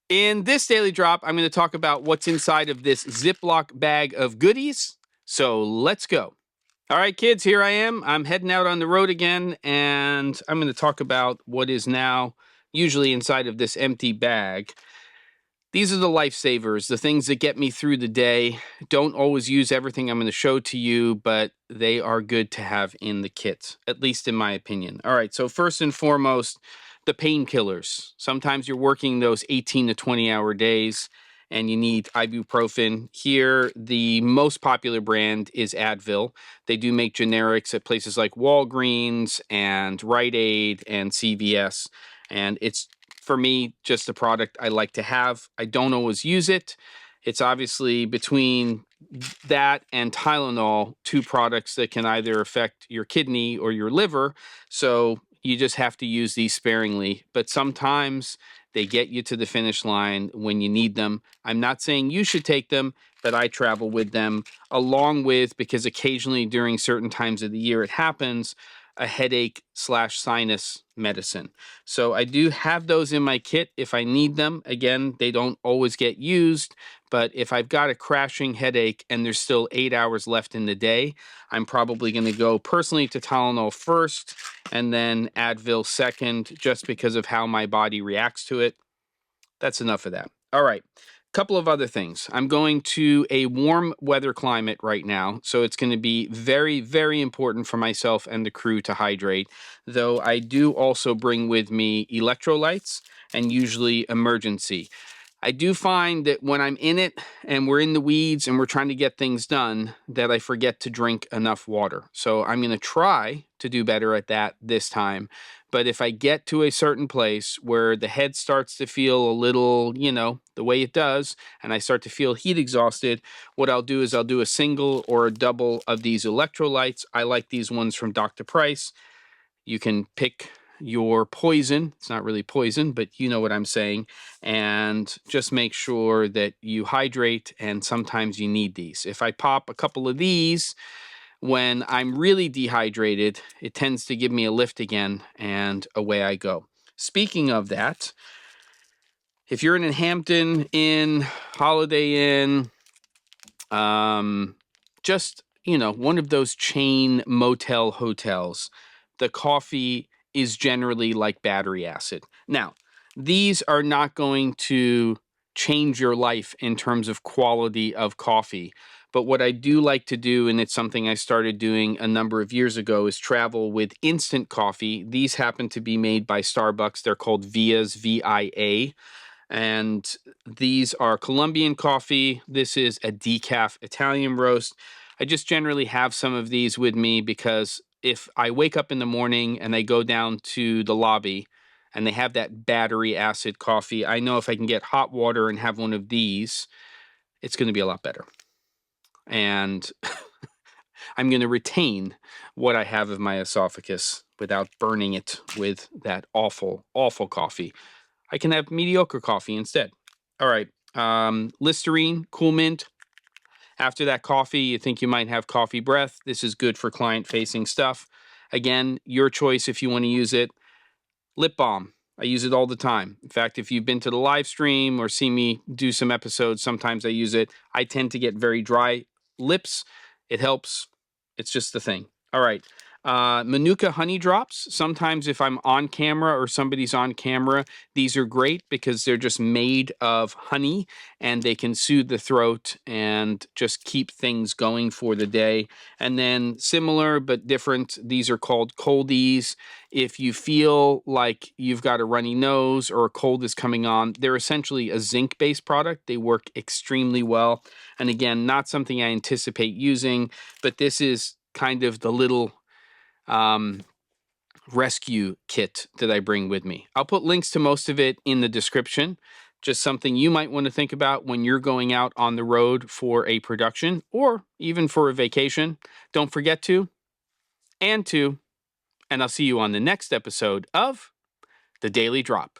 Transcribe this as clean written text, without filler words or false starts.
In this daily drop, I'm going to talk about what's inside of this Ziploc bag of goodies. So let's go. All right, kids, here I am. I'm heading out on the road again, and I'm going to talk about what is now usually inside of this empty bag. These are the lifesavers, the things that get me through the day. Don't always use everything I'm going to show to you, but they are good to have in the kit, at least in my opinion. All right, so first and foremost, the painkillers. Sometimes you're working those 18 to 20-hour days and you need ibuprofen. Here, the most popular brand is Advil. They do make generics at places like Walgreens and Rite Aid and CVS, and it's, for me, just a product I like to have. I don't always use it. It's obviously between that and Tylenol, two products that can either affect your kidney or your liver. So you just have to use these sparingly. But sometimes they get you to the finish line when you need them. I'm not saying you should take them, but I travel with them along with, because occasionally during certain times of the year it happens, a headache/sinus medicine. So I do have those in my kit if I need them. Again, they don't always get used, but if I've got a crashing headache and there's still 8 hours left in the day, I'm probably going to go personally to Tylenol first and then Advil second, just because of how my body reacts to it. That's enough of that. All right. Couple of other things. I'm going to a warm weather climate right now, so it's going to be very, very important for myself and the crew to hydrate, though I do also bring with me electrolytes and usually emergency. I do find that when I'm in it and we're in the weeds and we're trying to get things done, that I forget to drink enough water. So I'm going to try to do better at that this time. But if I get to a certain place where the head starts to feel a little, the way it does, and I start to feel heat exhausted, what I'll do is I'll do a single or a double of these electrolytes. I like these ones from Dr. Price. You can pick your poison. It's not really poison, but you know what I'm saying. And just make sure that you hydrate, and sometimes you need these. If I pop a couple of these when I'm really dehydrated, it tends to give me a lift again, and away I go. Speaking of that, if you're in a Hampton Inn, Holiday Inn, just, one of those chain motel hotels, the coffee is generally like battery acid. Now, these are not going to change your life in terms of quality of coffee. But what I do like to do, and it's something I started doing a number of years ago, is travel with instant coffee. These happen to be made by Starbucks. They're called Via's, V-I-A. And these are Colombian coffee. This is a decaf Italian roast. I just generally have some of these with me because if I wake up in the morning and I go down to the lobby and they have that battery acid coffee, I know if I can get hot water and have one of these, it's going to be a lot better. And I'm going to retain what I have of my esophagus without burning it with that awful, awful coffee. I can have mediocre coffee instead. All right. Listerine, Cool Mint. After that coffee, you think you might have coffee breath. This is good for client-facing stuff. Again, your choice if you want to use it. Lip balm. I use it all the time. In fact, if you've been to the live stream or see me do some episodes, sometimes I use it. I tend to get very dry lips. It helps. It's just the thing. All right. Manuka honey drops. Sometimes if I'm on camera or somebody's on camera, these are great because they're just made of honey and they can soothe the throat and just keep things going for the day. And then similar but different, these are called coldies. If you feel like you've got a runny nose or a cold is coming on, they're essentially a zinc-based product. They work extremely well. And again, not something I anticipate using, but this is kind of the little rescue kit that I bring with me. I'll put links to most of it in the description. Just something you might want to think about when you're going out on the road for a production or even for a vacation. Don't forget to, and I'll see you on the next episode of The Daily Drop.